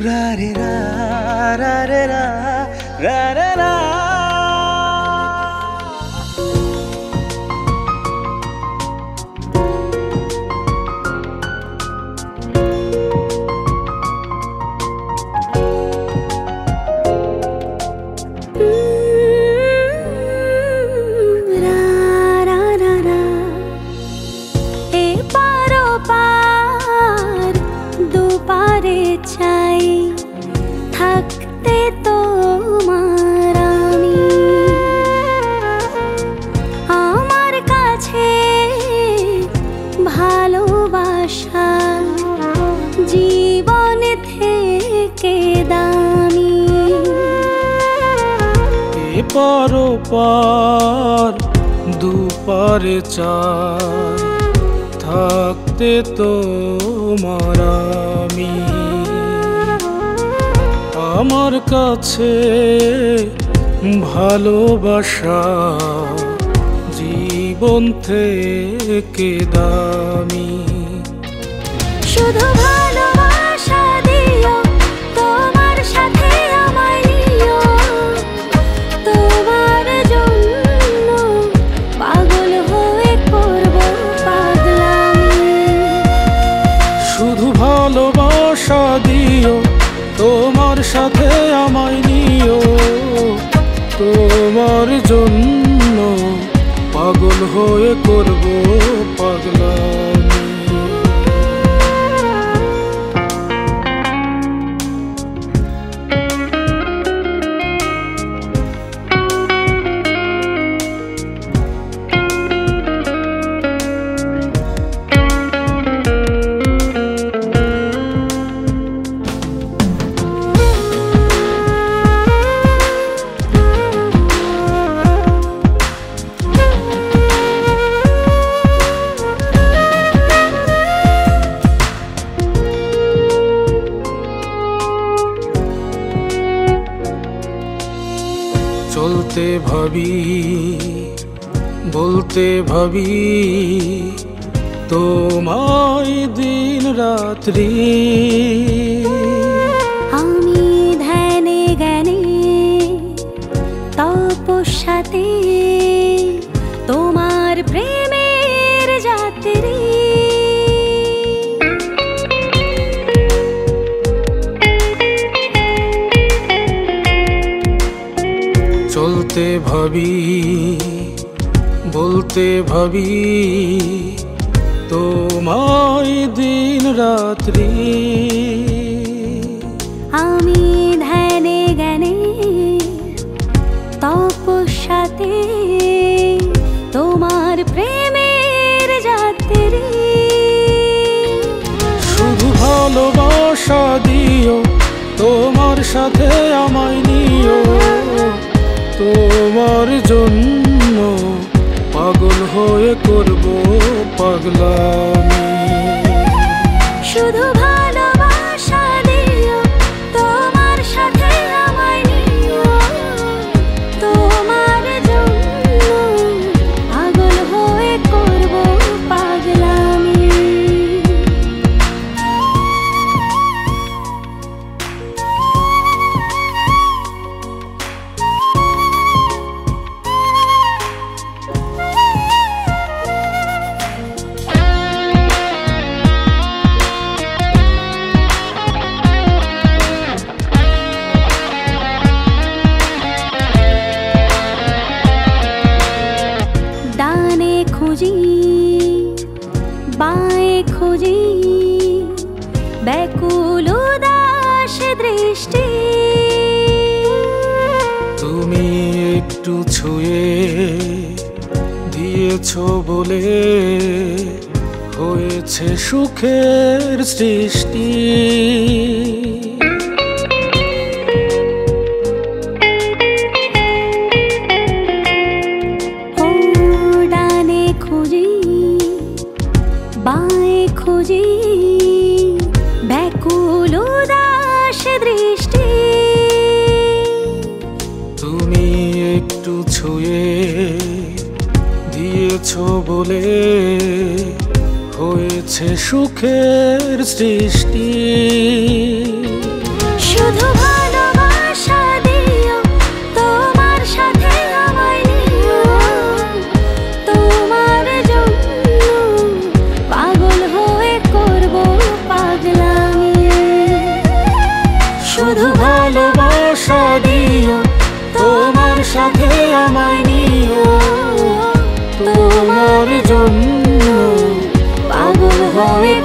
রা রে রা রা রে রা রা রে রা। চাই থাকতে তোমার আমি, আমার কাছে ভালোবাসা জীবন থেকে দামি। এপার ওপার দুপারে চাই থাকতে তোমার আমি, আমার কাছে ভালোবাসা জীবন থেকে দামি। শুধু ভালোবাসা দিও, তোমার সাথে আমায় নিও, তোমার জন্য পাগল হয়ে করব পাগলামি। শুধু ভালোবাসা দিও, তোমার সাথে আমায় নিও, তোমার জন্য পাগল হয়ে করব পাগলামি। চলতে ভাবি বলতে ভাবি তোমায় দিন রাত্রি, আমি ধ্যানে জ্ঞানে তপস্যাতে তোমার প্রেমের যাত্রী। চলতে ভাবি বলতে ভাবি তোমায় দিন রাত্রি, আমি ধ্যানে জ্ঞানে তপস্যাতে তোমার প্রেমের যাত্রী। শুধু ভালোবাসা দিও, তোমার সাথে আমায় নিও, তোমার জন্য পাগল হয়ে করব পাগলামি। শুধু ভালোবাসা দিও, তোমার সাথে আমায় নিও, তোমার জন্য পাগল হয়ে করব পাগলামি। ডানে খুঁজি বাঁয়ে খুঁজি ব্যাকুল উদাস দৃষ্টি, তুমি একটু ছুঁয়ে দিয়েছো বলে হয়েছে সুখের সৃষ্টি। ডানে খুঁজি বাঁয়ে খুঁজি ব্যাকুল উদাস দৃষ্টি, তুমি একটু ছুঁয়ে দিয়েছো বলে হয়েছে সুখের সৃষ্টি। শুধু ভালোবাসা দিও, তোমার সাথে আমায় নিও, তোমার জন্য পাগল হয়ে করব পাগলামি। শুধু ভালোবাসা দিও, তোমার সাথে আমায় নিও, তোমার জন্য পাগল হয়ে